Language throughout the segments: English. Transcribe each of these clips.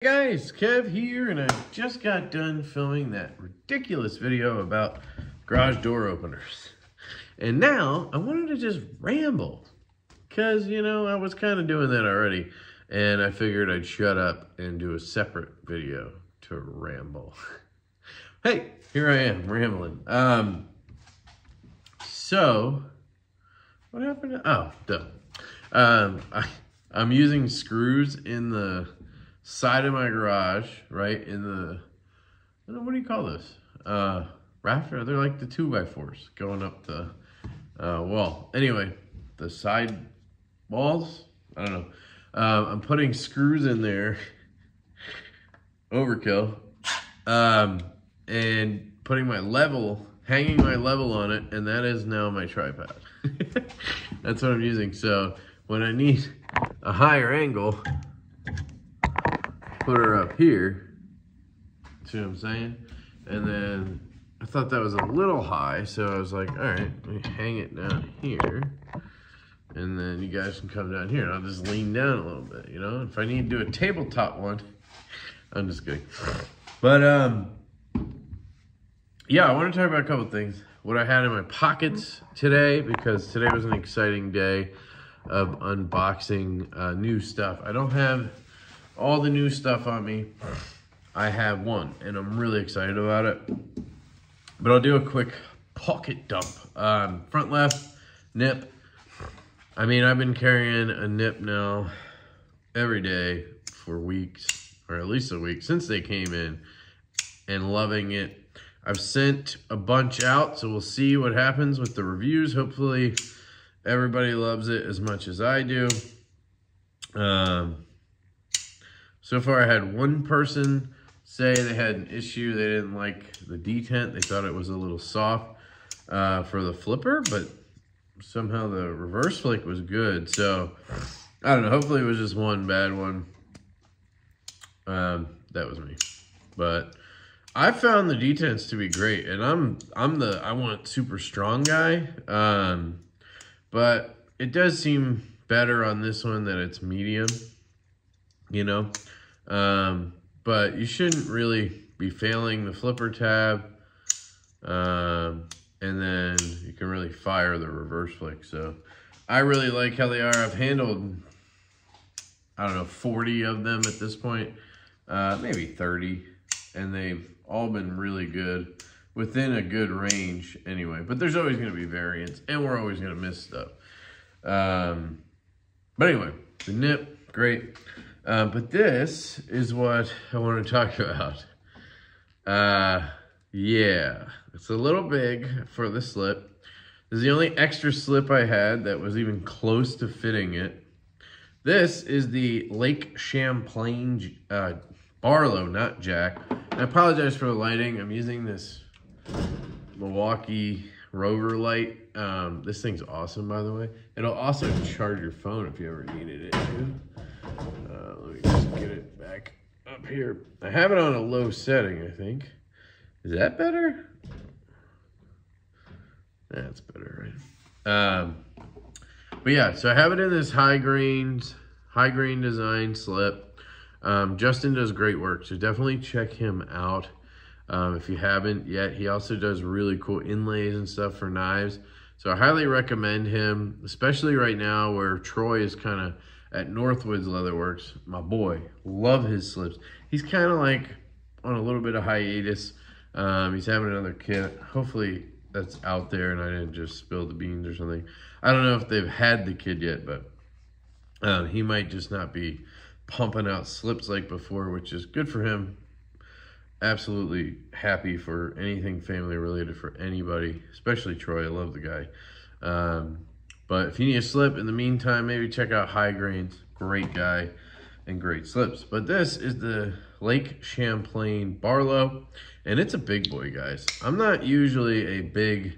Hey guys, Kev here, and I just got done filming that ridiculous video about garage door openers. And now I wanted to just ramble, because, you know, I was kind of doing that already, and I figured I'd shut up and do a separate video to ramble. Hey, here I am, rambling. So, what happened? I'm using screws in the side of my garage, right in the, I don't know, what do you call this? Rafter? They're like the 2x4s going up the wall. Anyway, the side walls, I don't know. I'm putting screws in there, overkill, and putting my level, hanging my level on it, and that is now my tripod. That's what I'm using. So when I need a higher angle, put her up here, see what I'm saying? And then I thought that was a little high, so I was like, all right, let me hang it down here, and then you guys can come down here, and I'll just lean down a little bit, you know? If I need to do a tabletop one, I'm just kidding. But, yeah, I want to talk about a couple things. What I had in my pockets today, because today was an exciting day of unboxing new stuff. I don't have all the new stuff on me. I have one, and I'm really excited about it. But I'll do a quick pocket dump. Front left nip. I mean, I've been carrying a nip now every day for weeks, or at least a week, since they came in, and loving it. I've sent a bunch out, so we'll see what happens with the reviews. Hopefully, everybody loves it as much as I do. So far, I had one person say they had an issue. They didn't like the detent. They thought it was a little soft for the flipper, but somehow the reverse flick was good. So, I don't know. Hopefully, it was just one bad one. That was me. But I found the detents to be great, and I want super strong guy. But it does seem better on this one that it's medium, you know. But you shouldn't really be failing the flipper tab, and then you can really fire the reverse flick. So I really like how they are. I've handled, I don't know, 40 of them at this point, maybe 30, and they've all been really good, within a good range anyway. But there's always going to be variants, and we're always going to miss stuff. But anyway, the nip, great. But this is what I want to talk about. Yeah, it's a little big for the slip. This is the only extra slip I had that was even close to fitting it. This is the Lake Champlain Barlow, not Jack. And I apologize for the lighting. I'm using this Milwaukee Rover light. This thing's awesome, by the way. It'll also charge your phone if you ever needed it too. Let me just get it back up here. I have it on a low setting, I think. Is that better? That's better, right? But yeah, so I have it in this high grain design slip. Justin does great work, so definitely check him out if you haven't yet. He also does really cool inlays and stuff for knives. So I highly recommend him, especially right now where Troy is kind of at Northwoods Leatherworks. My boy, love his slips. He's kind of like on a little bit of hiatus. He's having another kid. Hopefully that's out there and I didn't just spill the beans or something. I don't know if they've had the kid yet, but he might just not be pumping out slips like before, which is good for him. Absolutely happy for anything family related for anybody, especially Troy. I love the guy. But if you need a slip in the meantime, maybe check out High Grains. Great guy and great slips. But this is the Lake Champlain Barlow, and it's a big boy, guys. I'm not usually a big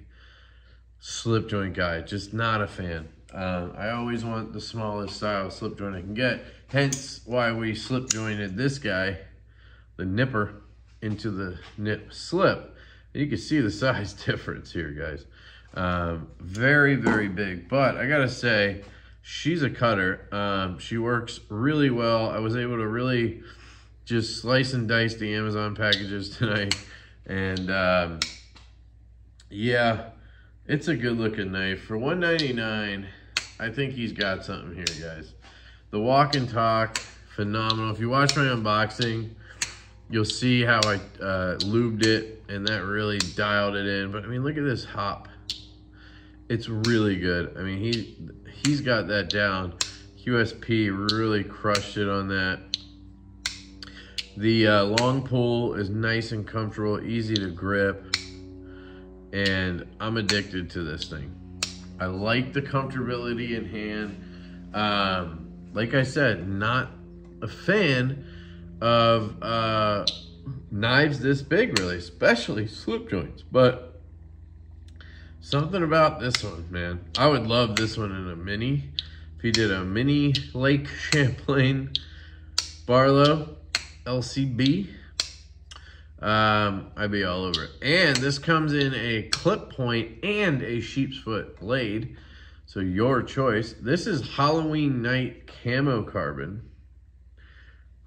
slip joint guy, just not a fan. I always want the smallest style slip joint I can get. Hence why we slip jointed this guy, the nipper, into the nip slip. And you can see the size difference here, guys. Very, very big. But I gotta say, she's a cutter. She works really well. I was able to really just slice and dice the Amazon packages tonight. And yeah, it's a good looking knife. For $199, I think he's got something here, guys. The walk and talk, phenomenal. If you watch my unboxing, you'll see how I lubed it, and that really dialed it in. But I mean, look at this hop. It's really good. I mean, he's got that down. QSP really crushed it on that. The long pull is nice and comfortable, easy to grip, and I'm addicted to this thing. I like the comfortability in hand. Like I said, not a fan of knives this big, really, especially slip joints, but something about this one, man. I would love this one in a mini. If he did a mini Lake Champlain Barlow LCB, I'd be all over it. And this comes in a clip point and a sheep's foot blade, so your choice. This is Halloween Night Camo Carbon.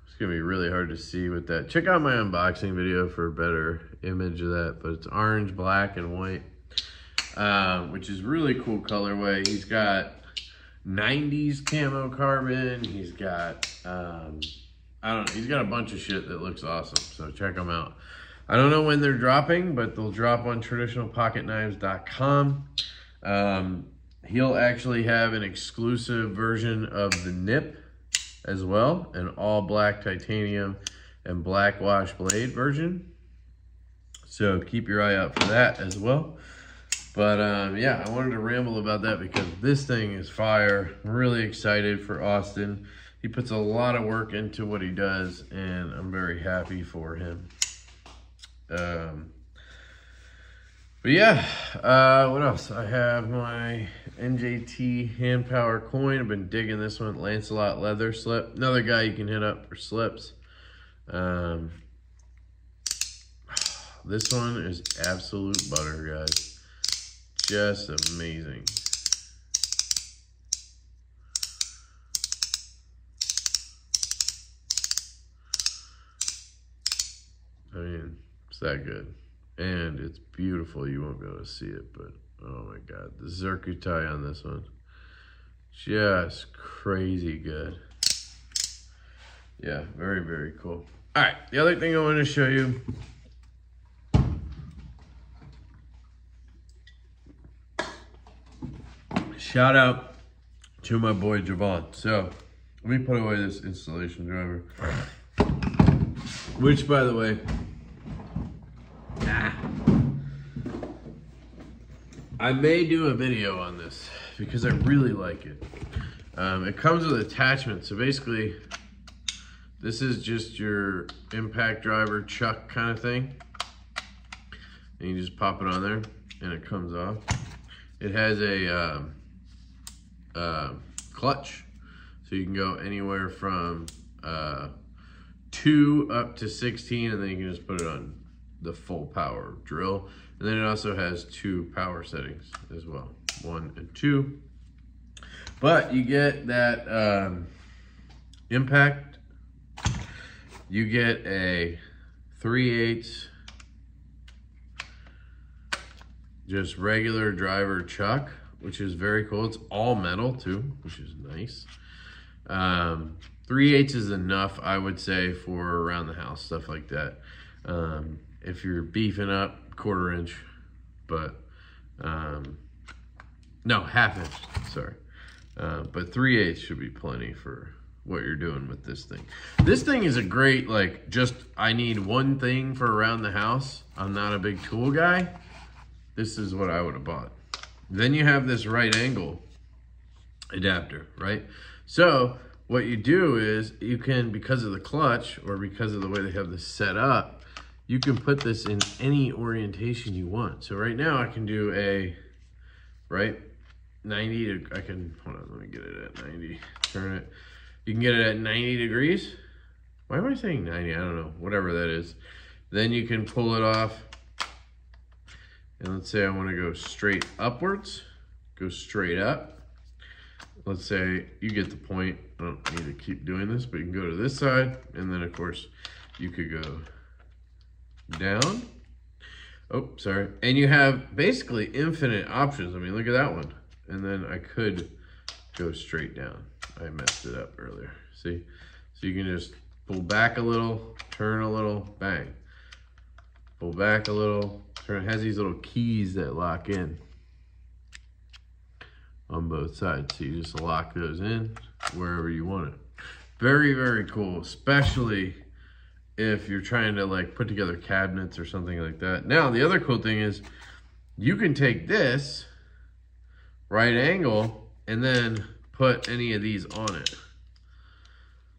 It's gonna be really hard to see with that. Check out my unboxing video for a better image of that, but it's orange, black, and white, which is really cool colorway. He's got 90s camo carbon. He's got, I don't know, he's got a bunch of shit that looks awesome, so check them out. I don't know when they're dropping, but they'll drop on traditionalpocketknives.com. He'll actually have an exclusive version of the nip as well, an all black titanium and black wash blade version. So keep your eye out for that as well. But yeah, I wanted to ramble about that because this thing is fire. I'm really excited for Austin. He puts a lot of work into what he does, and I'm very happy for him. But yeah, what else? I have my NJT hand power coin. I've been digging this one. Lancelot leather slip. Another guy you can hit up for slips. This one is absolute butter, guys. Just amazing. I mean, it's that good. And it's beautiful. You won't be able to see it, but oh my God. The Zircutai on this one. Just crazy good. Yeah, very, very cool. All right, the other thing I want to show you. Shout out to my boy Javon. So, let me put away this installation driver. Which, by the way, I may do a video on this because I really like it. It comes with attachments. So basically, this is just your impact driver chuck kind of thing. And you just pop it on there and it comes off. It has a clutch. So you can go anywhere from 2 up to 16, and then you can just put it on the full power drill. And then it also has 2 power settings as well, 1 and 2. But you get that impact. You get a 3/8 just regular driver chuck, which is very cool. It's all metal too, which is nice. 3/8 is enough, I would say, for around the house, stuff like that. If you're beefing up, 1/4 inch, but no, 1/2 inch, sorry. But 3/8 should be plenty for what you're doing with this thing. This thing is a great, like, just, I need one thing for around the house. I'm not a big tool guy. This is what I would have bought. Then you have this right angle adapter, right? So what you do is you can, because of the clutch or because of the way they have this set up, you can put this in any orientation you want. So right now I can do a, right, 90 to, I can, hold on, let me get it at 90, turn it. You can get it at 90 degrees. Why am I saying 90? I don't know, whatever that is. Then you can pull it off. And let's say I want to go straight upwards, go straight up. let's say you get the point. I don't need to keep doing this, but you can go to this side, and then of course you could go down. Oh, sorry. And you have basically infinite options. I mean, look at that one. And then I could go straight down. I messed it up earlier. See? So you can just pull back a little, turn a little, bang. Pull back a little, turn. It has these little keys that lock in on both sides. So you just lock those in wherever you want it. Very, very cool, especially if you're trying to like put together cabinets or something like that. Now, the other cool thing is you can take this right angle and then put any of these on it.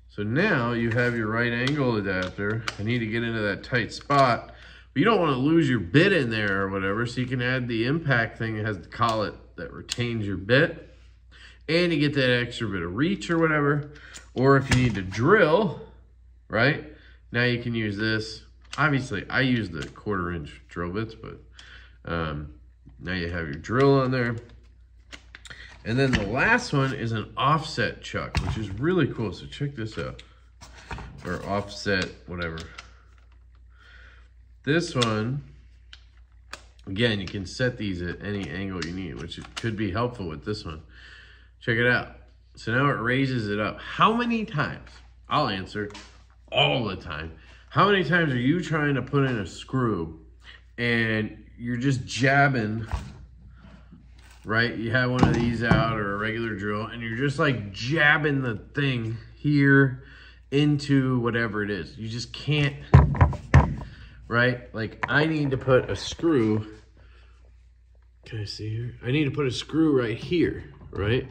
So now you have your right angle adapter. I need to get into that tight spot, but you don't want to lose your bit in there or whatever, so you can add the impact thing. It has the collet that retains your bit, and you get that extra bit of reach or whatever. Or if you need to drill, right? Now you can use this. Obviously, I use the 1/4 inch drill bits, but now you have your drill on there. And then the last one is an offset chuck, which is really cool. So check this out. Or offset, whatever. This one, again, you can set these at any angle you need, which could be helpful with this one. Check it out. So now it raises it up. How many times? I'll answer. All the time. How many times are you trying to put in a screw and you're just jabbing, right? You have one of these out or a regular drill and you're just like jabbing the thing here into whatever it is. You just can't, right? Like I need to put a screw. Can I see here? I need to put a screw right here, right?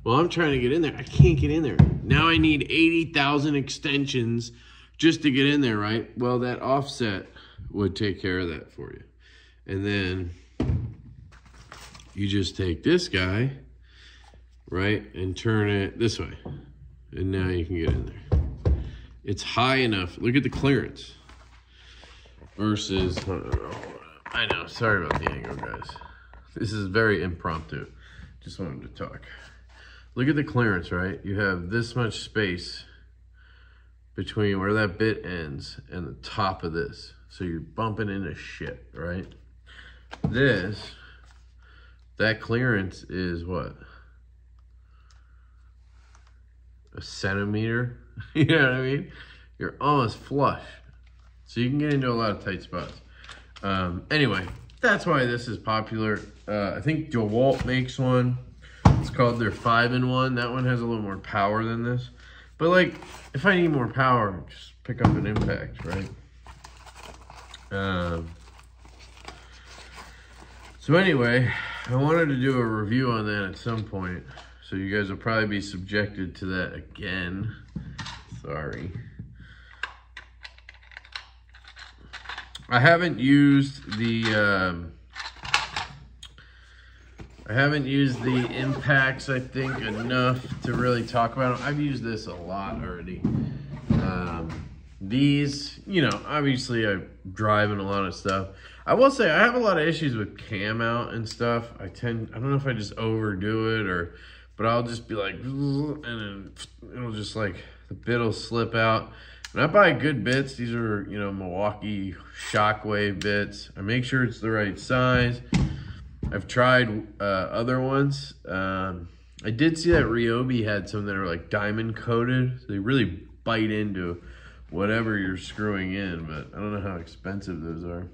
Well, I'm trying to get in there. I can't get in there. Now I need 80,000 extensions just to get in there, right? Well, that offset would take care of that for you. And then you just take this guy, right, and turn it this way. And now you can get in there. It's high enough. Look at the clearance versus, I know, sorry about the angle, guys. This is very impromptu. Just wanted to talk. Look at the clearance, right? You have this much space between where that bit ends and the top of this. So you're bumping into shit, right? That clearance is what? A centimeter? You know what I mean? You're almost flush. So you can get into a lot of tight spots. Anyway, that's why this is popular. I think DeWalt makes one. It's called their 5-in-1. That one has a little more power than this. But like, if I need more power, just pick up an impact, right? So anyway, I wanted to do a review on that at some point. So you guys will probably be subjected to that again. Sorry. I haven't used the impacts, I think, enough to really talk about them. I've used this a lot already. These, you know, obviously I'm driving a lot of stuff. I will say I have a lot of issues with cam out and stuff. I don't know if I just overdo it but I'll just be like, and then it'll just like, the bit will slip out. And I buy good bits. These are, you know, Milwaukee Shockwave bits. I make sure it's the right size. I've tried other ones. I did see that Ryobi had some that are like diamond coated. So they really bite into whatever you're screwing in, but I don't know how expensive those are.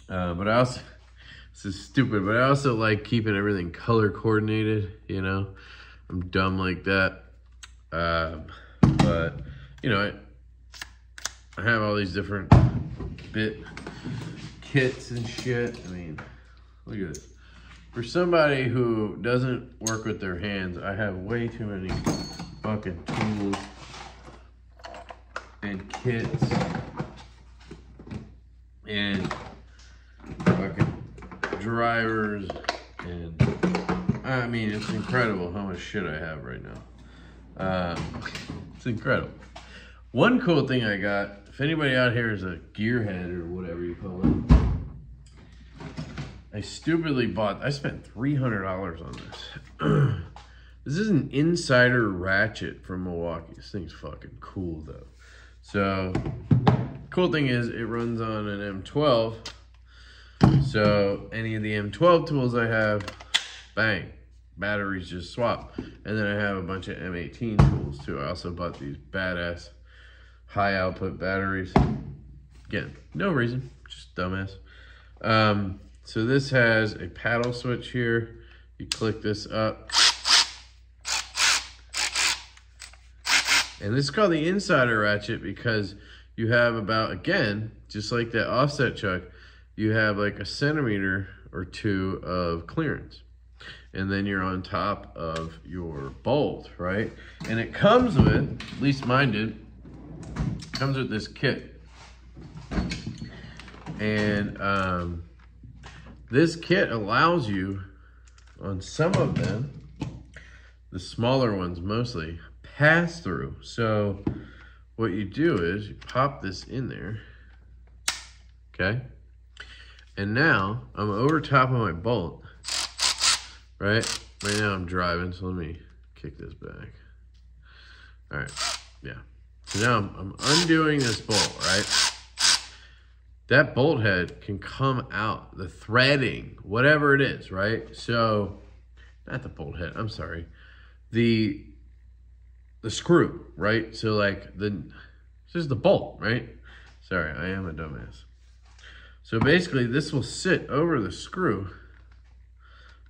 But I also, this is stupid, but I also like keeping everything color coordinated, you know? I'm dumb like that. But, you know, I have all these different bit kits and shit. I mean, look at this. For somebody who doesn't work with their hands, I have way too many fucking tools and kits and fucking drivers, and I mean, it's incredible how much shit I have right now. It's incredible. One cool thing I got, if anybody out here is a gearhead or whatever you call it, I stupidly bought, I spent $300 on this. This is an Insider ratchet from Milwaukee. This thing's fucking cool though. So, cool thing is it runs on an M12. So any of the M12 tools I have, bang, batteries just swap. And then I have a bunch of M18 tools too. I also bought these badass high output batteries. Again, no reason, just dumbass. So this has a paddle switch here. You click this up. And this is called the Insider ratchet because you have about, again, just like that offset chuck, you have like a centimeter or two of clearance. And then you're on top of your bolt, right? And it comes with, at least mine did, comes with this kit. And this kit allows you, on some of them, the smaller ones mostly, pass through. So what you do is you pop this in there, okay? And now I'm over top of my bolt, right? Right now I'm driving, so let me kick this back. All right, yeah. So now I'm undoing this bolt, right? That bolt head can come out, the threading, whatever it is, right? So, not the bolt head, I'm sorry. The screw, right? So like this is the bolt, right? Sorry, I am a dumbass. So basically this will sit over the screw.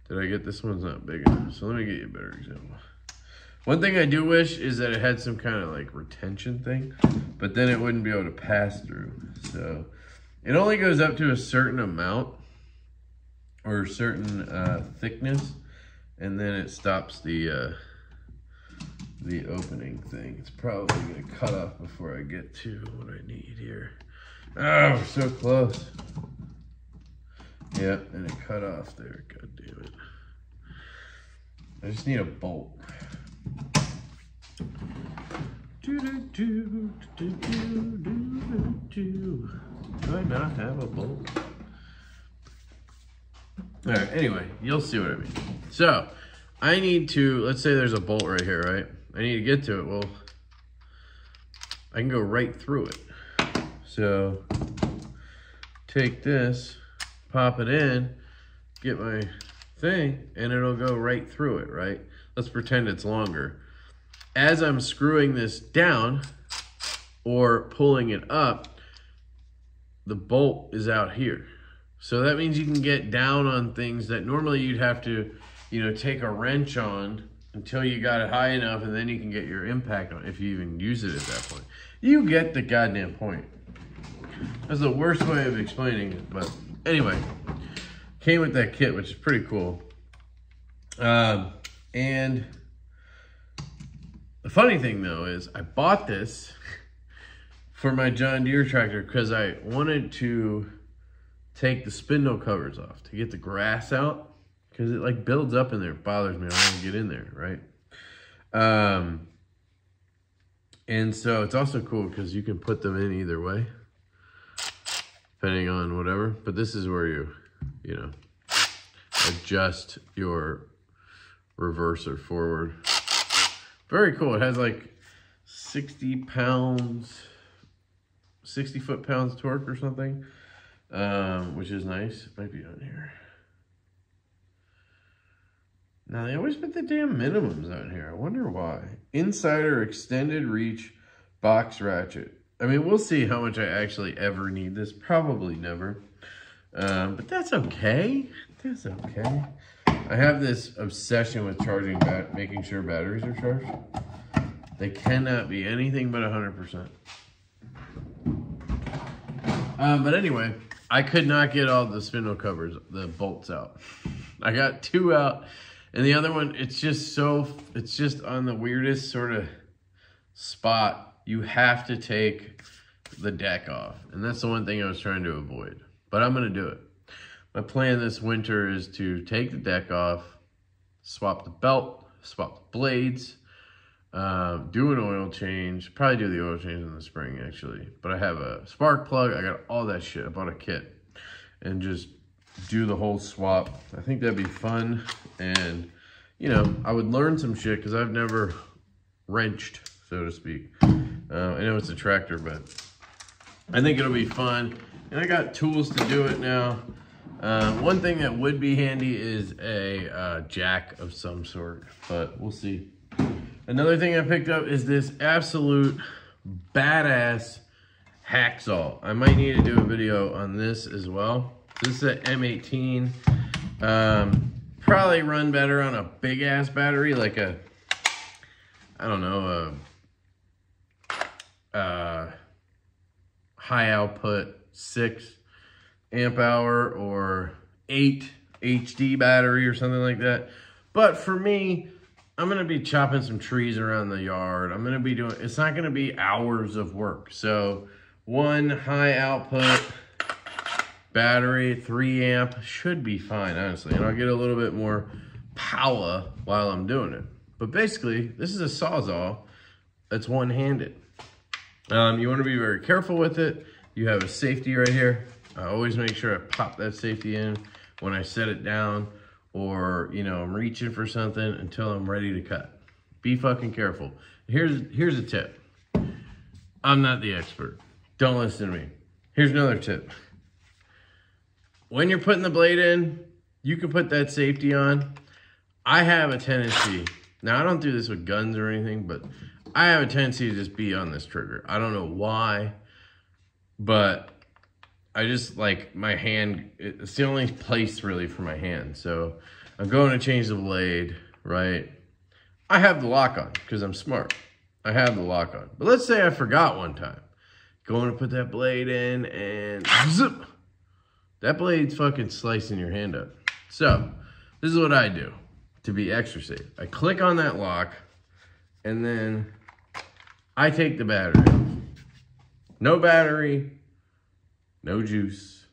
Did I get this one's not big enough? So let me get you a better example. One thing I do wish is that it had some kind of like retention thing, but then it wouldn't be able to pass through. So it only goes up to a certain amount or a certain thickness, and then it stops the opening thing. It's probably gonna cut off before I get to what I need here. Oh, we're so close. Yeah, and it cut off there. God damn it. I just need a bolt. Do I not have a bolt? All right, anyway, you'll see what I mean. So, I need to, let's say there's a bolt right here, right? I need to get to it. Well, I can go right through it. So, take this, pop it in, get my thing, and it'll go right through it, right? Let's pretend it's longer. As I'm screwing this down or pulling it up, the bolt is out here. So that means you can get down on things that normally you'd have to, you know, take a wrench on until you got it high enough, and then you can get your impact on, if you even use it at that point. You get the goddamn point. That's the worst way of explaining it, but anyway, came with that kit, which is pretty cool. And the funny thing though is I bought this for my John Deere tractor because I wanted to take the spindle covers off to get the grass out, because it like builds up in there. It bothers me. I don't want to get in there, right? And so it's also cool because you can put them in either way, depending on whatever. But this is where you know, adjust your reverser forward. Very cool. It has like 60 foot-pounds torque or something, which is nice. It might be on here. Now, they always put the damn minimums on here. I wonder why. Insider extended reach box ratchet. I mean, we'll see how much I actually ever need this. Probably never. But that's okay. That's okay. I have this obsession with charging, making sure batteries are charged. They cannot be anything but 100%. But anyway, I could not get all the spindle covers, the bolts out. I got 2 out, and the other one, it's just on the weirdest sort of spot. You have to take the deck off, and that's the one thing I was trying to avoid, but I'm gonna do it. My plan this winter is to take the deck off, swap the belt, swap the blades, do an oil change, probably do the oil change in the spring actually, but I have a spark plug, I got all that shit, I bought a kit, and just do the whole swap. I think that'd be fun, and you know, I would learn some shit because I've never wrenched, so to speak. I know it's a tractor, but I think it'll be fun. And I got tools to do it now. One thing that would be handy is a jack of some sort, but we'll see. Another thing I picked up is this absolute badass hacksaw. I might need to do a video on this as well. This is an M18. Probably run better on a big ass battery, like a, I don't know, a high output 6 amp hour or 8 HD battery or something like that. But for me, I'm gonna be chopping some trees around the yard. I'm gonna be doing, it's not gonna be hours of work. So one high output battery, 3 amp, should be fine, honestly. And I'll get a little bit more power while I'm doing it. But basically, this is a Sawzall that's one-handed. You wanna be very careful with it. You have a safety right here. I always make sure I pop that safety in when I set it down, or, you know, I'm reaching for something until I'm ready to cut. Be fucking careful. Here's a tip. I'm not the expert. Don't listen to me. Here's another tip. When you're putting the blade in, you can put that safety on. I have a tendency, now I don't do this with guns or anything, but I have a tendency to just be on this trigger. I don't know why, but I just like my hand, it's the only place really for my hand. So I'm going to change the blade, right? I have the lock on because I'm smart. I have the lock on. But let's say I forgot one time. Going to put that blade in and zip. That blade's fucking slicing your hand up. So this is what I do to be extra safe. I click on that lock and then I take the battery off. No battery. No juice.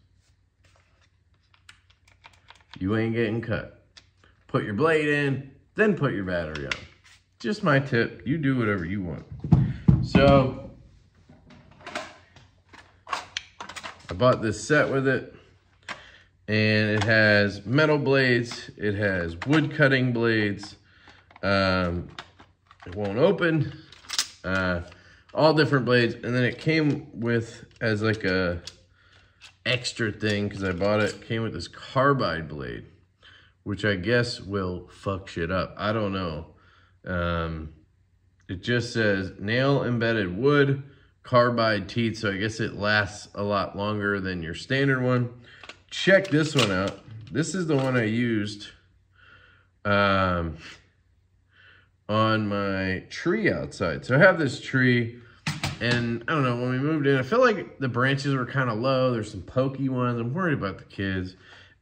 You ain't getting cut. Put your blade in, then put your battery on. Just my tip. You do whatever you want. So, I bought this set with it. And it has metal blades. It has wood cutting blades. It won't open. All different blades. And then it came with, as like a extra thing, because I bought it, came with this carbide blade, which I guess will fuck shit up. I don't know. It just says nail embedded wood, carbide teeth, so I guess it lasts a lot longer than your standard one. Check this one out. This is the one I used on my tree outside. So I have this tree, and I don't know, when we moved in, I feel like the branches were kind of low. There's some pokey ones. I'm worried about the kids.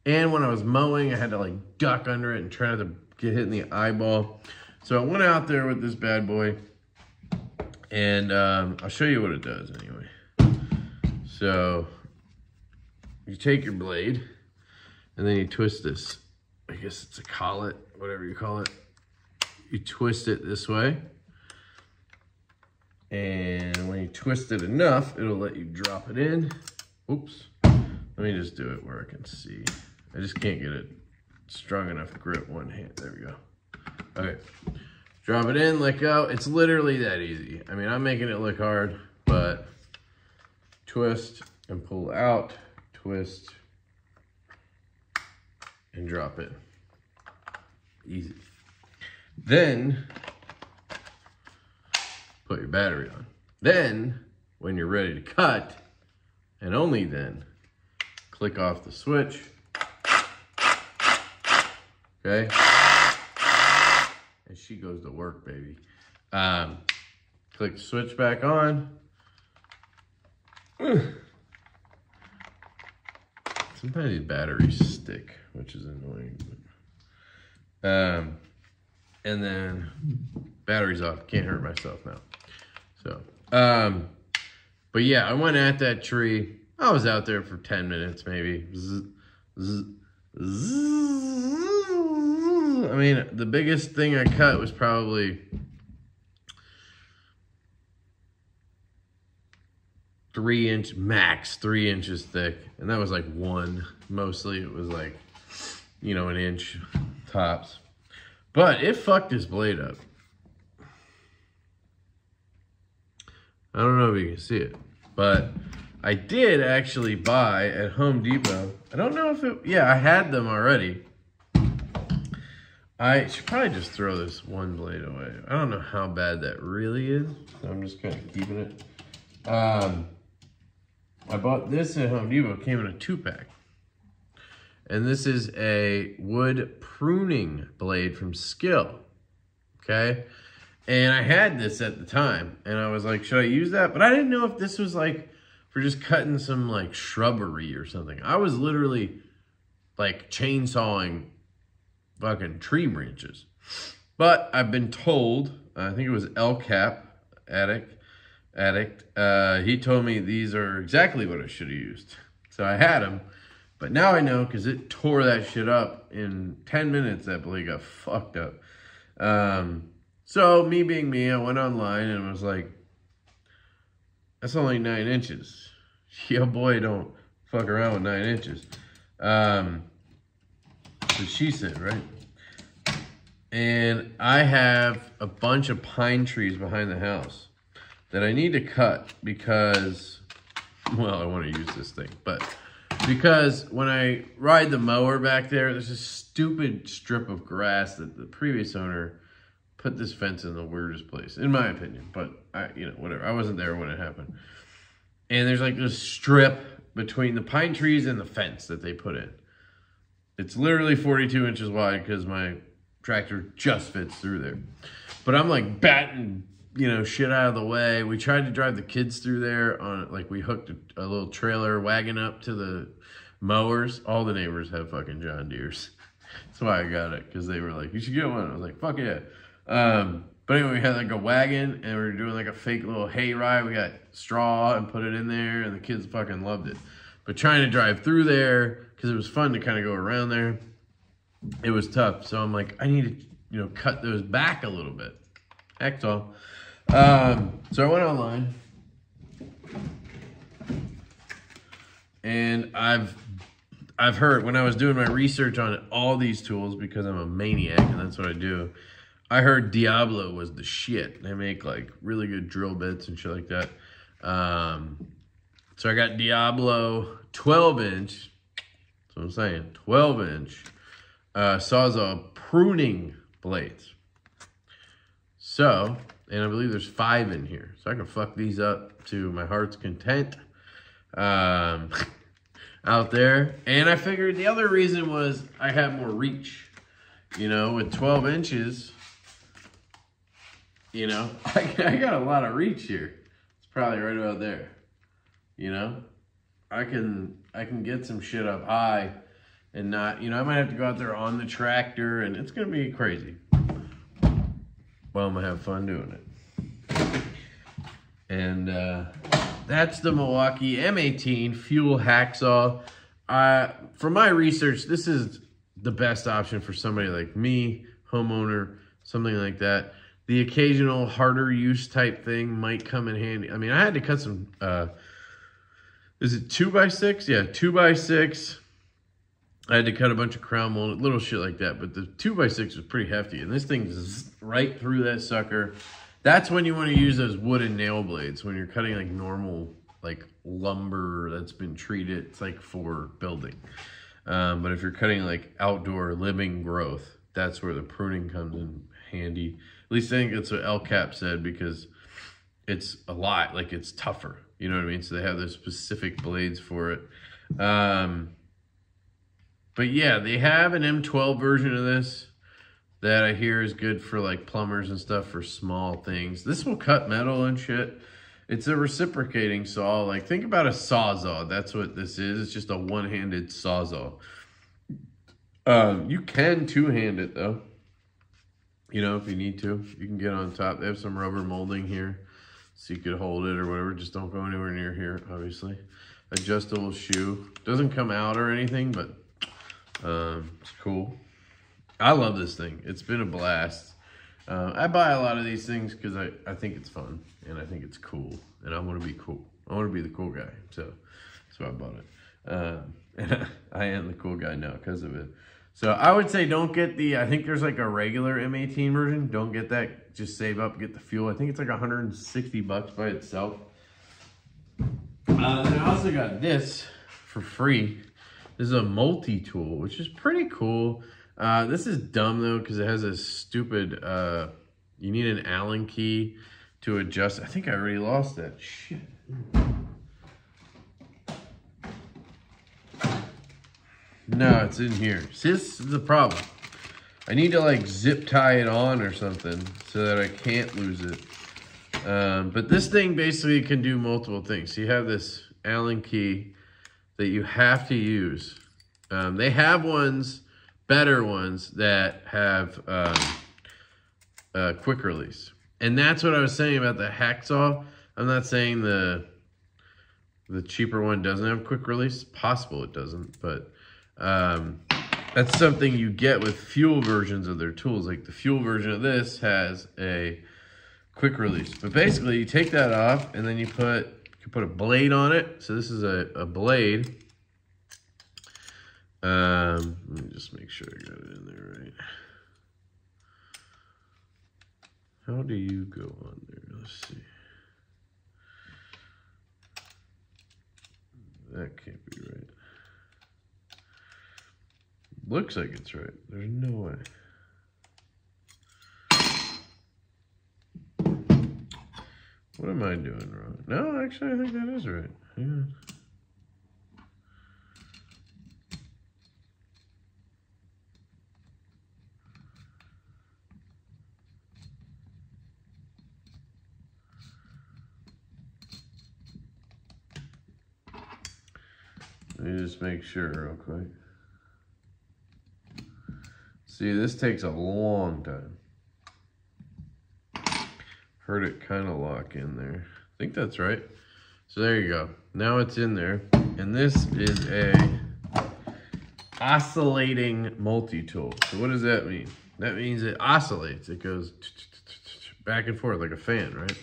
And when I was mowing, I had to like duck under it and try to get hit in the eyeball. So I went out there with this bad boy, and I'll show you what it does anyway. So you take your blade, and then you twist this. I guess it's a collet, whatever you call it. You twist it this way. And when you twist it enough, it'll let you drop it in. Oops. Let me just do it where I can see. I just can't get it strong enough to grip one hand. There we go. Okay. Drop it in, let go. It's literally that easy. I mean, I'm making it look hard, but twist and pull out. Twist and drop it. Easy. Then put your battery on. Then when you're ready to cut, and only then, click off the switch. Okay? And she goes to work, baby. Click the switch back on. Sometimes these batteries stick, which is annoying. And then battery's off. Can't hurt myself now. So, but yeah, I went at that tree. I was out there for 10 minutes, maybe. I mean, the biggest thing I cut was probably 3 inch, max 3 inches thick. And that was like one. Mostly it was like, you know, 1 inch tops. But it fucked this blade up. I don't know if you can see it, but I did actually buy at Home Depot. I don't know if it, yeah, I had them already. I should probably just throw this one blade away. I don't know how bad that really is, so I'm just kind of keeping it. I bought this at Home Depot. It came in a 2-pack. And this is a wood pruning blade from Skill, okay? And I had this at the time, and I was like, should I use that? But I didn't know if this was like for just cutting some like shrubbery or something. I was literally like chainsawing fucking tree branches. But I've been told, I think it was Addict, he told me these are exactly what I should have used. So I had them. But now I know, because it tore that shit up in 10 minutes. That blade got fucked up. So me being me, I went online and was like, that's only 9 inches. Yo boy, don't fuck around with 9 inches. That's what she said, right? And I have a bunch of pine trees behind the house that I need to cut because, well, I want to use this thing, but because when I ride the mower back there, there's a stupid strip of grass that the previous owner put this fence in the weirdest place, in my opinion. But you know, whatever. I wasn't there when it happened. And there's like this strip between the pine trees and the fence that they put in. It's literally 42 inches wide because my tractor just fits through there. But I'm like batting, you know, shit out of the way. We tried to drive the kids through there on, like, we hooked a little trailer wagon up to the mowers. All the neighbors have fucking John Deeres. That's why I got it, because they were like, you should get one. I was like, fuck yeah. But anyway, we had like a wagon and we were doing like a fake little hay ride. We got straw and put it in there and the kids fucking loved it. But trying to drive through there, because it was fun to kind of go around there, it was tough. So I'm like, I need to, you know, cut those back a little bit. That's all. So I went online and I've heard, when I was doing my research on all these tools, because I'm a maniac and that's what I do, I heard Diablo was the shit. They make like really good drill bits and shit like that. So I got Diablo 12-inch, that's what I'm saying, 12-inch Sawzall pruning blades. So, and I believe there's 5 in here. So I can fuck these up to my heart's content out there. And I figured the other reason was I have more reach. You know, with 12 inches, you know, I got a lot of reach here. It's probably right about there. You know, I can get some shit up high and not, you know, I might have to go out there on the tractor and it's going to be crazy. Well, I'm going to have fun doing it. And that's the Milwaukee M18 fuel hacksaw. From my research, this is the best option for somebody like me, homeowner, something like that. The occasional harder use type thing might come in handy. I mean, I had to cut some, is it 2x6? Yeah, 2x6. I had to cut a bunch of crown molded, little shit like that. But the 2x6 was pretty hefty. And this thing is right through that sucker. That's when you want to use those wooden nail blades. When you're cutting like normal, like lumber that's been treated. It's like for building. But if you're cutting like outdoor living growth, that's where the pruning comes in handy. At least I think that's what LCAP said, because it's a lot, like it's tougher. You know what I mean? So they have those specific blades for it. But yeah, they have an M12 version of this that I hear is good for like plumbers and stuff for small things. This will cut metal and shit. It's a reciprocating saw. Like, think about a sawzall. That's what this is. It's just a one-handed sawzall. You can two-hand it though. You know, if you need to, you can get on top. They have some rubber molding here, so you could hold it or whatever. Just don't go anywhere near here, obviously. Adjustable shoe. Doesn't come out or anything, but it's cool. I love this thing. It's been a blast. I buy a lot of these things because I think it's fun and I think it's cool, and I want to be cool. I want to be the cool guy, so that's why I bought it. And I am the cool guy now because of it. So, So I would say don't get the, I think there's like a regular M18 version. Don't get that. Just save up, get the fuel. I think it's like 160 bucks by itself. And I also got this for free. This is a multi-tool, which is pretty cool. This is dumb though, because it has a stupid, you need an Allen key to adjust. I think I already lost that. Shit. No, it's in here. See, this is the problem. I need to like zip tie it on or something so that I can't lose it. But this thing basically can do multiple things. So you have this Allen key that you have to use. They have ones, better ones, that have quick release. And that's what I was saying about the hacksaw. I'm not saying the cheaper one doesn't have quick release. It's possible it doesn't, but that's something you get with fuel versions of their tools. Like the fuel version of this has a quick release. But basically you take that off and then you put a blade on it. So this is a blade. Let me just make sure I got it in there right. How do you go on there? Let's see. That can't be right. Looks like it's right. There's no way. What am I doing wrong? No, actually, I think that is right. Hang on. Let me just make sure real quick. See, this takes a long time. Heard it kind of lock in there. I think that's right. So there you go. Now it's in there. And this is a oscillating multi-tool. So what does that mean? That means it oscillates. It goes back and forth like a fan, right?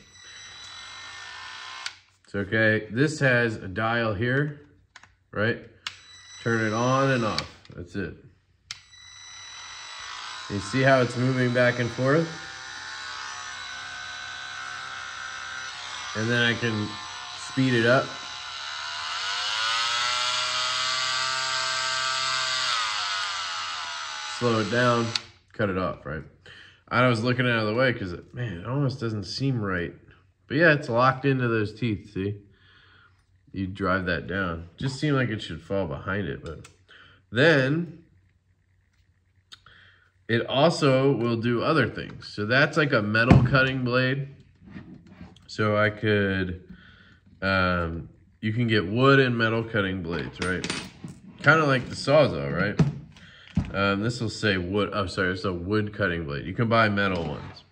So, okay, this has a dial here, right? Turn it on and off. That's it. You see how it's moving back and forth? And then I can speed it up. Slow it down, cut it off, right? I was looking out of the way because, man, it almost doesn't seem right. But yeah, it's locked into those teeth, see? You drive that down. Just seemed like it should fall behind it, but then it also will do other things. So that's like a metal cutting blade. So I could, you can get wood and metal cutting blades, right? Kind of like the Sawzall, right? This will say wood, oh sorry, it's a wood cutting blade. You can buy metal ones.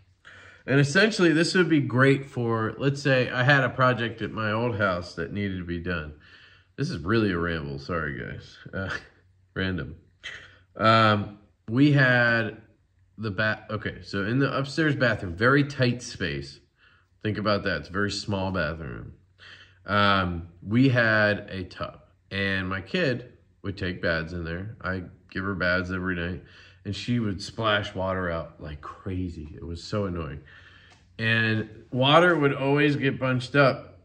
And essentially this would be great for, let's say I had a project at my old house that needed to be done. This is really a ramble, sorry guys, random. We had the okay, so in the upstairs bathroom, very tight space. Think about that, it's a very small bathroom. We had a tub and my kid would take baths in there. I give her baths every night and she would splash water out like crazy. It was so annoying. And water would always get bunched up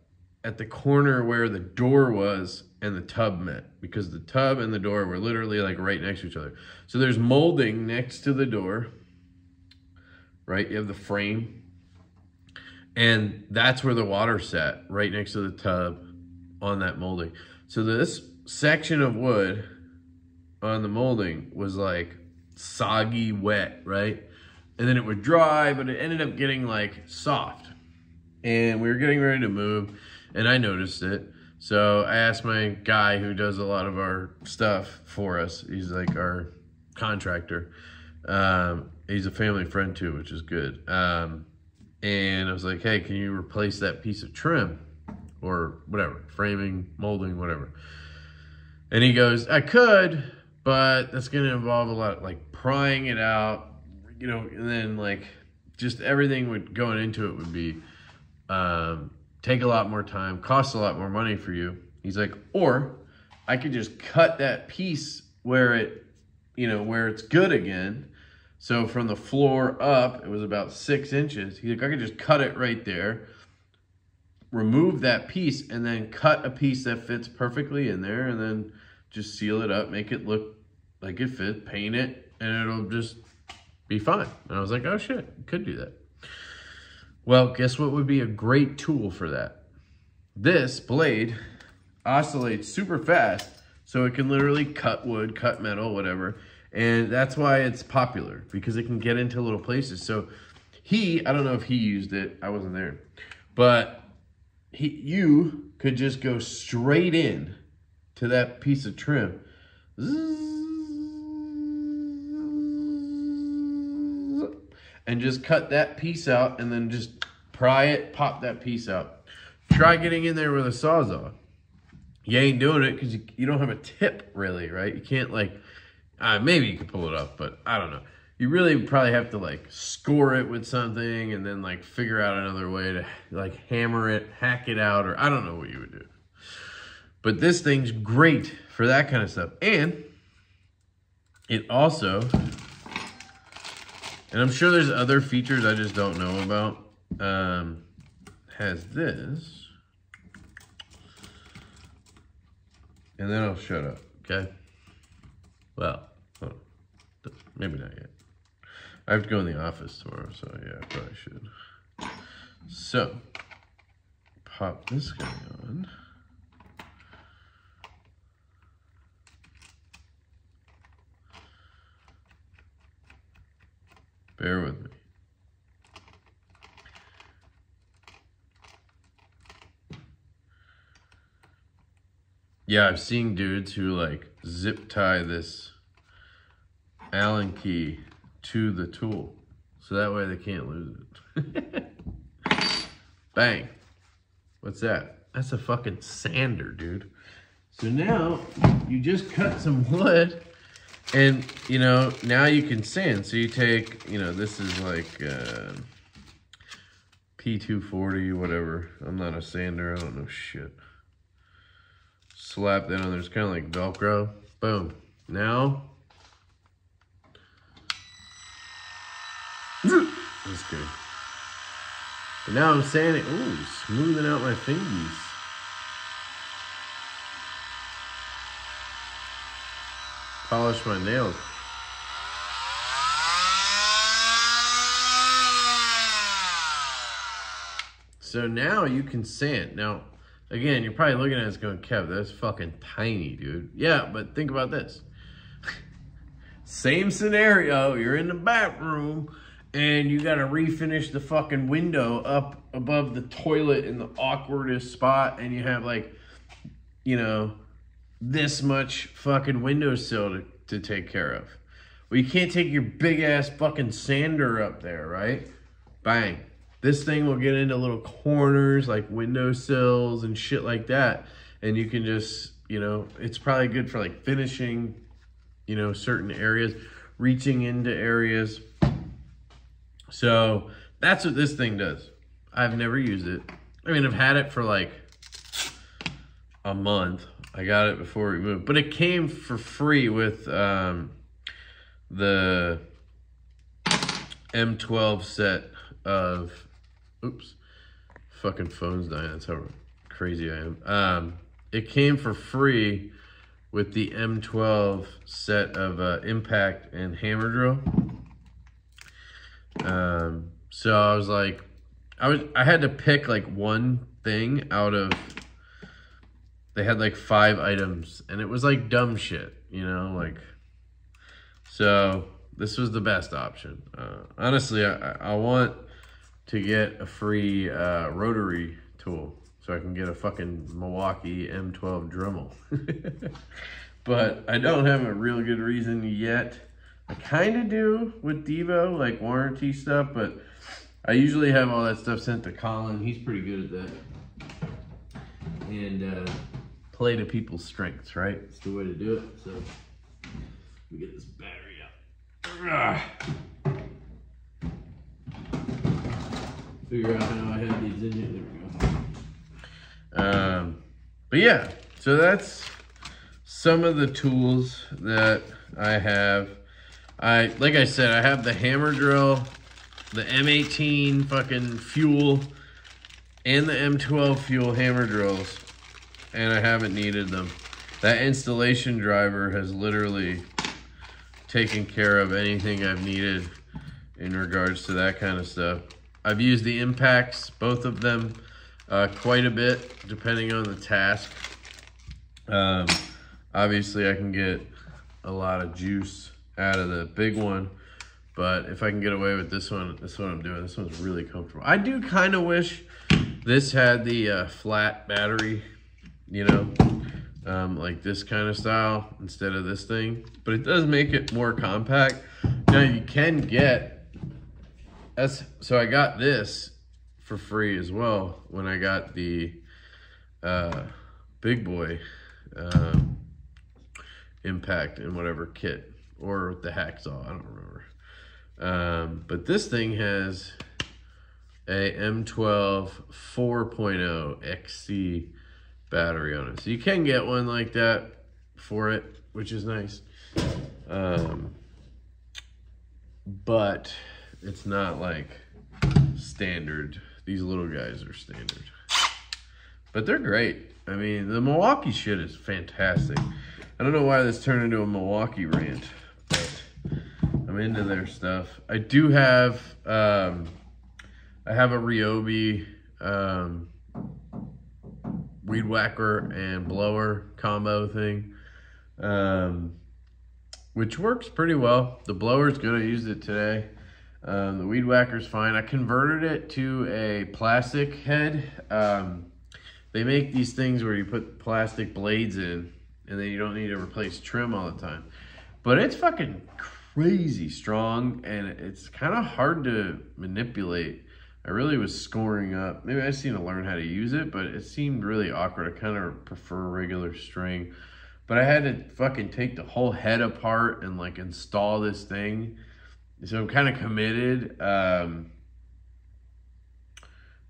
at the corner where the door was and the tub met, because the tub and the door were literally like right next to each other. So there's molding next to the door, right? You have the frame. And that's where the water sat, right next to the tub on that molding. So this section of wood on the molding was like soggy wet, right? And then it would dry, but it ended up getting like soft. And we were getting ready to move and I noticed it. So I asked my guy who does a lot of our stuff for us. He's like our contractor. He's a family friend too, which is good. And I was like, hey, can you replace that piece of trim or whatever, framing, molding, whatever. And he goes, I could, but that's going to involve a lot, like prying it out, you know, and then like just everything going into it would be, take a lot more time, cost a lot more money for you. He's like, or I could just cut that piece where it you know, where it's good again. So from the floor up, it was about 6 inches. He's like, I could just cut it right there, remove that piece, and then cut a piece that fits perfectly in there, and then just seal it up, make it look like it fits, paint it, and it'll just be fine. And I was like, oh shit, could do that. Well, guess what would be a great tool for that? This blade oscillates super fast, so it can literally cut wood, cut metal, whatever. And that's why it's popular, because it can get into little places. So I don't know if he used it, I wasn't there, but you could just go straight in to that piece of trim, and just cut that piece out, and then just pry it, pop that piece out. Try getting in there with a Sawzall. You ain't doing it because you don't have a tip, really, right? You can't, like, maybe you could pull it up, but I don't know. You really probably have to, like, score it with something and then, like, figure out another way to, like, hammer it, hack it out, or I don't know what you would do. But this thing's great for that kind of stuff. And it also, and I'm sure there's other features I just don't know about, has this. And then I'll shut up, okay? Well, maybe not yet. I have to go in the office tomorrow, so yeah, I probably should. So, pop this guy on. Bear with me. Yeah, I've seen dudes who like zip tie this Allen key to the tool, so that way they can't lose it. Bang. What's that? That's a fucking sander, dude. So now you just cut some wood, and you know, now you can sand. So you take, you know, this is like P240, whatever. I'm not a sander, I don't know shit. Slap that on there, it's kind of like Velcro. Boom. Now, that's good. But now I'm sanding, ooh, smoothing out my fingies. Polish my nails. So now you can sand. Now, again, you're probably looking at this going, Kev, that's fucking tiny, dude. Yeah, but think about this. Same scenario, you're in the bathroom and you gotta refinish the fucking window up above the toilet in the awkwardest spot, and you have like, you know, this much fucking windowsill to take care of. Well, you can't take your big ass fucking sander up there, right? Bang. This thing will get into little corners like windowsills and shit like that. And you can just, you know, it's probably good for like finishing, you know, certain areas, reaching into areas. So that's what this thing does. I've never used it. I mean, I've had it for like a month. I got it before we moved, but it came for free with the M12 set of, oops, fucking phone's dying. That's how crazy I am. It came for free with the M12 set of impact and hammer drill. So I was like, I had to pick like one thing out of, they had like 5 items, and it was like dumb shit, you know, like, so this was the best option. Honestly, I want to get a free rotary tool so I can get a fucking Milwaukee M12 Dremel. But I don't have a real good reason yet. I kind of do with Divo, like warranty stuff, but I usually have all that stuff sent to Colin. He's pretty good at that. And play to people's strengths, right? It's the way to do it. So let me get this battery out. Figure out how I have these in here. There we go. But yeah, so that's some of the tools that like I said, I have the hammer drill, the M18 fucking fuel, and the M12 fuel hammer drills, and I haven't needed them. That installation driver has literally taken care of anything I've needed in regards to that kind of stuff. I've used the impacts, both of them, quite a bit, depending on the task. Obviously, I can get a lot of juice out of the big one, but if I can get away with this one, that's what I'm doing. This one's really comfortable. I do kind of wish this had the flat battery, you know, like this kind of style instead of this thing, but it does make it more compact. Now you can get, so I got this for free as well when I got the big boy impact and whatever kit, or the hacksaw, I don't remember. But this thing has a M12 4.0 XC battery on it, so you can get one like that for it, which is nice. But it's not like standard. These little guys are standard, but they're great. I mean, the Milwaukee shit is fantastic. I don't know why this turned into a Milwaukee rant, but I'm into their stuff. I do have, I have a Ryobi weed whacker and blower combo thing, which works pretty well. The blower's good, I used it today. The weed whacker's fine. I converted it to a plastic head. They make these things where you put plastic blades in, and then you don't need to replace trim all the time. But it's fucking crazy strong, and it's kind of hard to manipulate. I really was scoring up. Maybe I just need to learn how to use it, but it seemed really awkward. I kind of prefer regular string. But I had to fucking take the whole head apart and like install this thing. So I'm kind of committed. But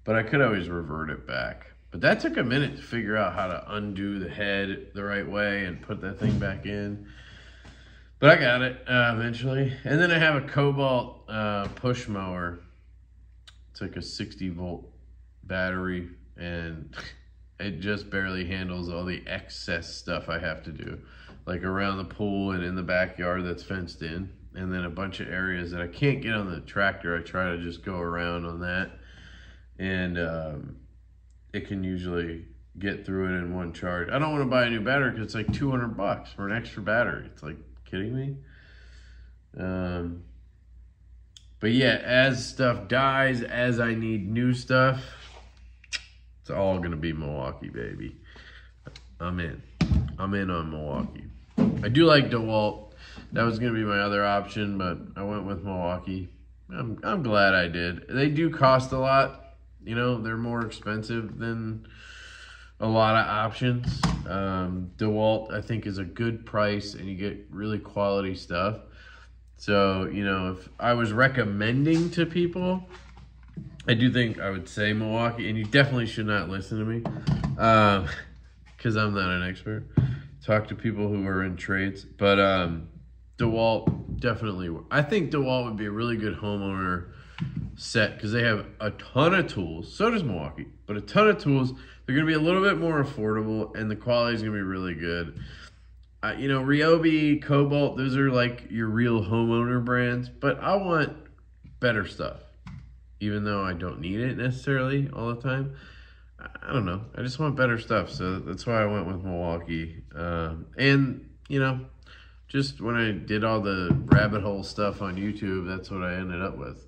I could always revert it back. But that took a minute to figure out how to undo the head the right way and put that thing back in. But I got it eventually. And then I have a Cobalt push mower. It's like a 60 volt battery, and it just barely handles all the excess stuff I have to do, like around the pool and in the backyard that's fenced in, and then a bunch of areas that I can't get on the tractor. I try to just go around on that, and it can usually get through it in one charge. I don't want to buy a new battery because it's like $200 for an extra battery. It's like, kidding me? But yeah, as stuff dies, as I need new stuff, it's all gonna be Milwaukee, baby. I'm in on Milwaukee. I do like DeWalt. That was gonna be my other option, but I went with Milwaukee. I'm glad I did. They do cost a lot. You know, they're more expensive than a lot of options. DeWalt, I think, is a good price, and you get really quality stuff. So, you know, if I was recommending to people, I do think I would say Milwaukee, and you definitely should not listen to me, because I'm not an expert. Talk to people who are in trades, but DeWalt, definitely. I think DeWalt would be a really good homeowner set, because they have a ton of tools. So does Milwaukee, but a ton of tools. They're going to be a little bit more affordable, and the quality is going to be really good. You know, Ryobi, Cobalt, those are like your real homeowner brands, but I want better stuff, even though I don't need it necessarily all the time. I don't know. I just want better stuff, so that's why I went with Milwaukee. And, you know, just when I did all the rabbit hole stuff on YouTube, that's what I ended up with.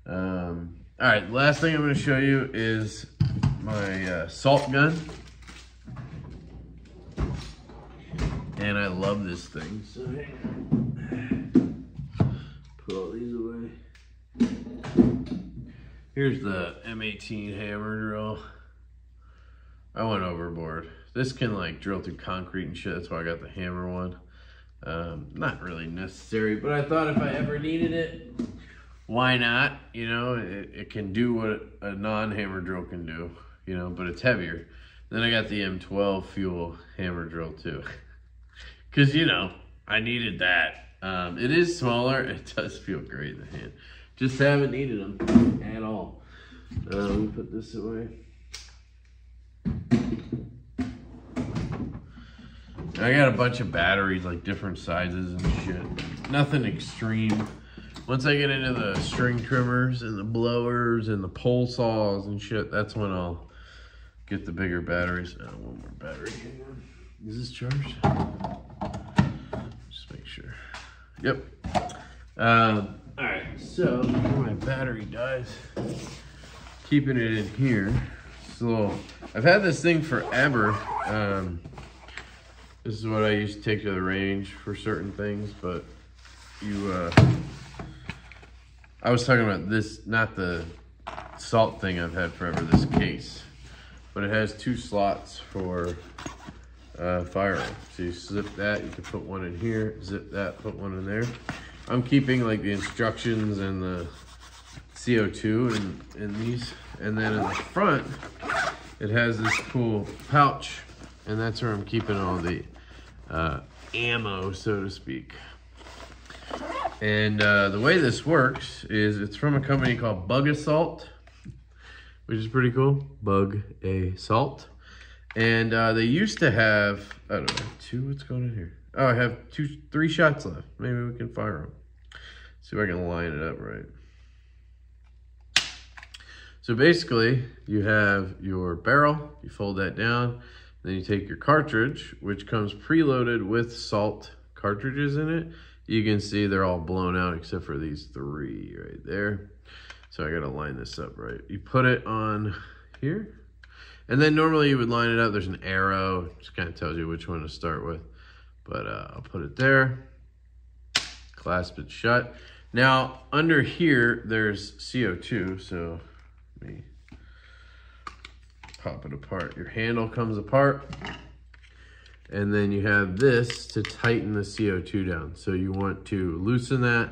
All right, last thing I'm going to show you is my salt gun. And I love this thing. So put all these away. Here's the M18 hammer drill. I went overboard. This can like drill through concrete and shit. That's why I got the hammer one. Not really necessary, but I thought if I ever needed it, why not? You know, it can do what a non-hammer drill can do, you know, but it's heavier. Then I got the M12 fuel hammer drill too. Because, you know, I needed that. It is smaller. It does feel great in the hand. Just haven't needed them at all. Let me put this away. I got a bunch of batteries, like different sizes and shit. Nothing extreme. Once I get into the string trimmers and the blowers and the pole saws and shit, that's when I'll get the bigger batteries. Oh, one more battery. Hang on. Is this charged? Just make sure. Yep. Alright, so before my battery dies, keeping it in here. So I've had this thing forever. This is what I used to take to the range for certain things, but I was talking about this, not the salt thing I've had forever, this case. But it has 2 slots for firearm. So you zip that, you can put one in here, zip that, put one in there. I'm keeping like the instructions and the CO2 in these. And then in the front, it has this cool pouch, and that's where I'm keeping all the ammo, so to speak. And the way this works is it's from a company called Bug Assault, which is pretty cool. Bug Assault. And they used to have, I don't know, 2, what's going on here? Oh, I have 3 shots left. Maybe we can fire them. See if I can line it up right. So basically, you have your barrel, you fold that down, then you take your cartridge, which comes preloaded with salt cartridges in it. You can see they're all blown out except for these 3 right there. So I gotta line this up right. You put it on here, and then normally you would line it up. There's an arrow, just kind of tells you which one to start with. But I'll put it there, clasp it shut. Now, under here, there's CO2, so let me pop it apart. Your handle comes apart, and then you have this to tighten the CO2 down. So you want to loosen that,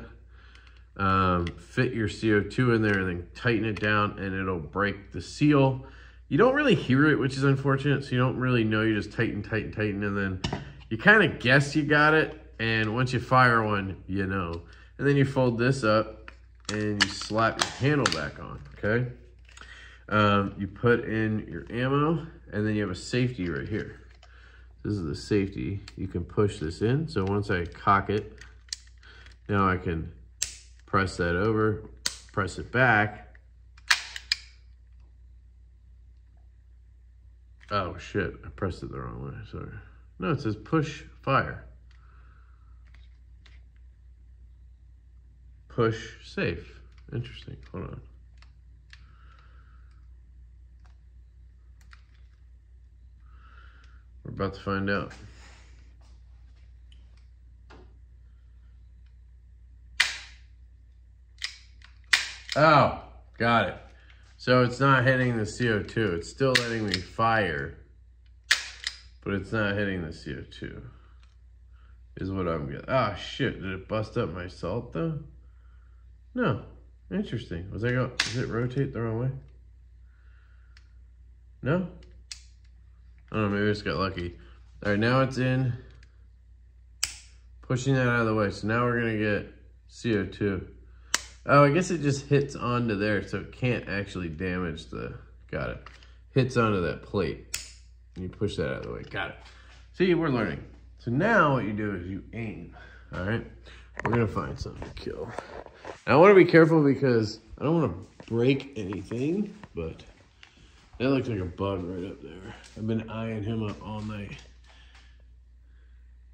fit your CO2 in there, and then tighten it down, and it'll break the seal. You don't really hear it, which is unfortunate, so you don't really know. You just tighten, tighten, tighten, and then you kind of guess you got it, and once you fire one, you know. And then you fold this up, and you slap your handle back on, okay? You put in your ammo, and then you have a safety right here. This is the safety. You can push this in. So once I cock it, now I can press that over, press it back. Oh shit, I pressed it the wrong way, sorry. No, it says push fire. Push safe. Interesting, hold on. We're about to find out. Oh, got it. So it's not hitting the CO2. It's still letting me fire, but it's not hitting the CO2, is what I'm getting. Ah, shit, did it bust up my salt though? No, interesting. Was I going, does it rotate the wrong way? No? I don't know, maybe I just got lucky. All right, now it's in. Pushing that out of the way. So now we're gonna get CO2. Oh, I guess it just hits onto there, so it can't actually damage the, got it. Hits onto that plate. And you push that out of the way, got it. See, we're learning. So now what you do is you aim, all right? We're gonna find something to kill. Now I wanna be careful because I don't wanna break anything, but that looks like a bug right up there. I've been eyeing him up all night.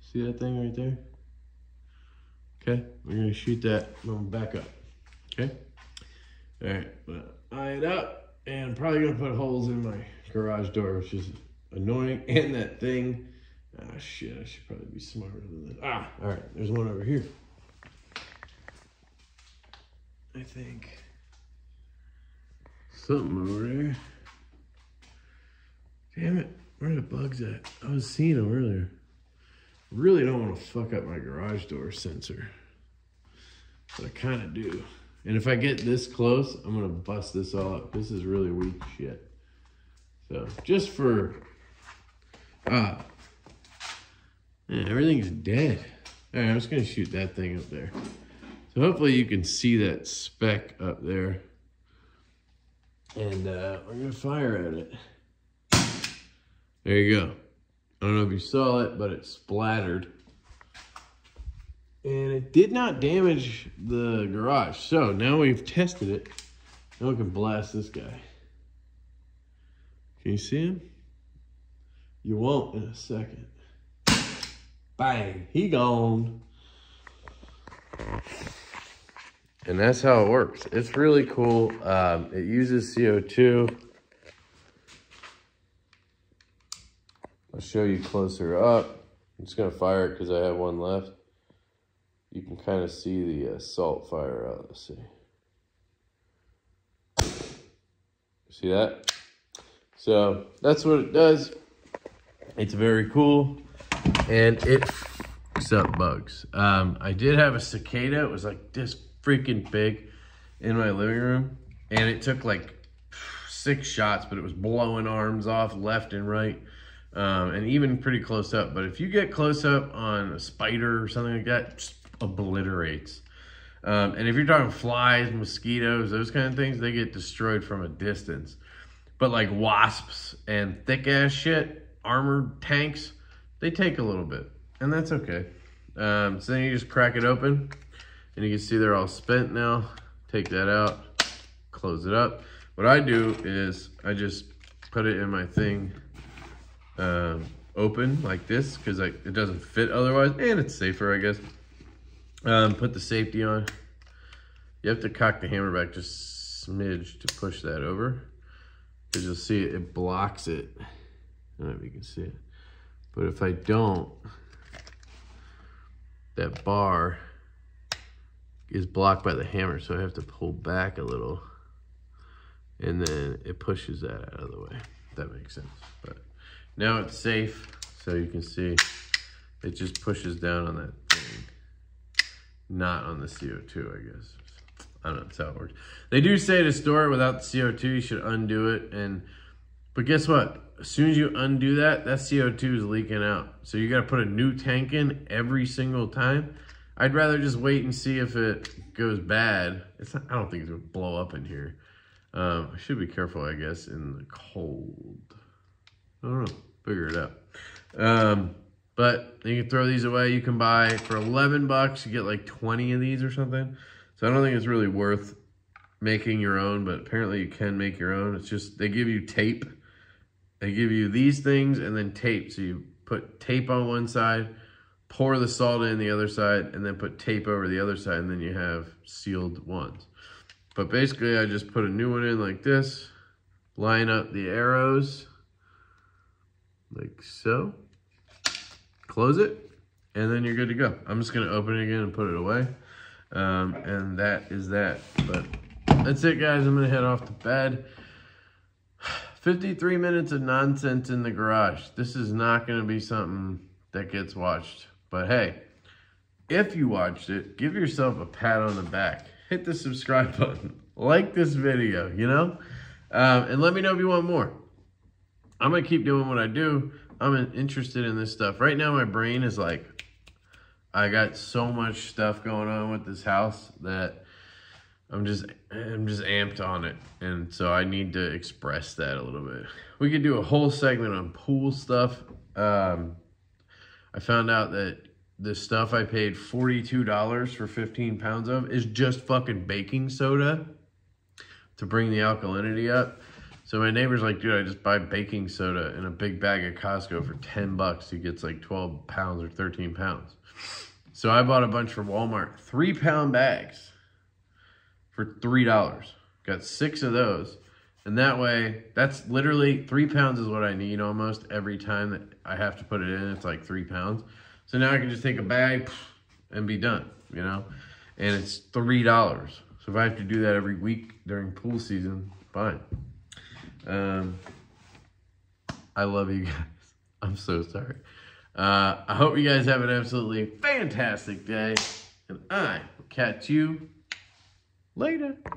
See that thing right there? Okay, we're gonna shoot that when we're back up. Okay? All right, but eye it up, and I'm probably gonna put holes in my garage door, which is annoying. And that thing, ah shit, I should probably be smarter than that. Ah, all right, there's one over here. I think. Something over there. Damn it, where are the bugs at? I was seeing them earlier. Really don't want to fuck up my garage door sensor, but I kind of do. And if I get this close, I'm gonna bust this all up. This is really weak shit. So just for, man, everything's dead. All right, I'm just gonna shoot that thing up there. So hopefully you can see that speck up there. And we're gonna fire at it. There you go. I don't know if you saw it, but it splattered. And it did not damage the garage. So now we've tested it. Now we can blast this guy. Can you see him? You won't in a second. Bang, he gone. And that's how it works. It's really cool. It uses CO2. I'll show you closer up. I'm just gonna fire it because I have one left. You can kind of see the salt fire out. Let's see. See that? So that's what it does. It's very cool, and it fucks up bugs. I did have a cicada. It was like this freaking big in my living room, and it took like 6 shots, but it was blowing arms off left and right. And even pretty close up. But if you get close up on a spider or something like that, just obliterates. And if you're talking flies, mosquitoes, those kind of things, they get destroyed from a distance. But like wasps and thick ass shit, armored tanks, they take a little bit, and that's okay. So then you just crack it open, and you can see they're all spent now. Take that out, close it up. What I do is I just put it in my thing open like this, because it doesn't fit otherwise, and it's safer, I guess. Put the safety on. You have to cock the hammer back just smidge to push that over, because you'll see it blocks it. I don't know if you can see it, but if I don't, that bar is blocked by the hammer, so I have to pull back a little, and then it pushes that out of the way, if that makes sense. But now it's safe, so you can see it just pushes down on that thing, not on the CO2, I guess. I don't know, that's how it works. They do say to store it without the CO2, you should undo it, but guess what? As soon as you undo that, that CO2 is leaking out. So you gotta put a new tank in every single time. I'd rather just wait and see if it goes bad. I don't think it's gonna blow up in here. I should be careful, I guess, in the cold. I don't know, figure it out. But you can throw these away. You can buy, for 11 bucks, you get like 20 of these or something. So I don't think it's really worth making your own, but apparently you can make your own. It's just, they give you tape. They give you these things and then tape. So you put tape on one side, pour the salt in the other side, and then put tape over the other side, and then you have sealed ones. But basically, I just put a new one in like this, line up the arrows, like so, close it, and then you're good to go. I'm just gonna open it again and put it away. And that is that. But that's it, guys. I'm gonna head off to bed. 53 minutes of nonsense in the garage. This is not gonna be something that gets watched. But hey, if you watched it, give yourself a pat on the back. Hit the subscribe button. Like this video, you know? And let me know if you want more. I'm gonna keep doing what I do. I'm interested in this stuff. Right now, my brain is like, I got so much stuff going on with this house that I'm just amped on it. And so I need to express that a little bit. We could do a whole segment on pool stuff. I found out that the stuff I paid $42 for 15 pounds of is just fucking baking soda to bring the alkalinity up. So my neighbor's like, dude, I just buy baking soda in a big bag at Costco for 10 bucks. He gets like 12 pounds or 13 pounds. So I bought a bunch from Walmart, 3-pound bags for $3. Got 6 of those. And that way, that's literally 3 pounds is what I need almost every time that I have to put it in. It's like 3 pounds. So now I can just take a bag and be done, you know? And it's $3. So if I have to do that every week during pool season, fine. I love you guys. I'm so sorry. I hope you guys have an absolutely fantastic day. And I will catch you later.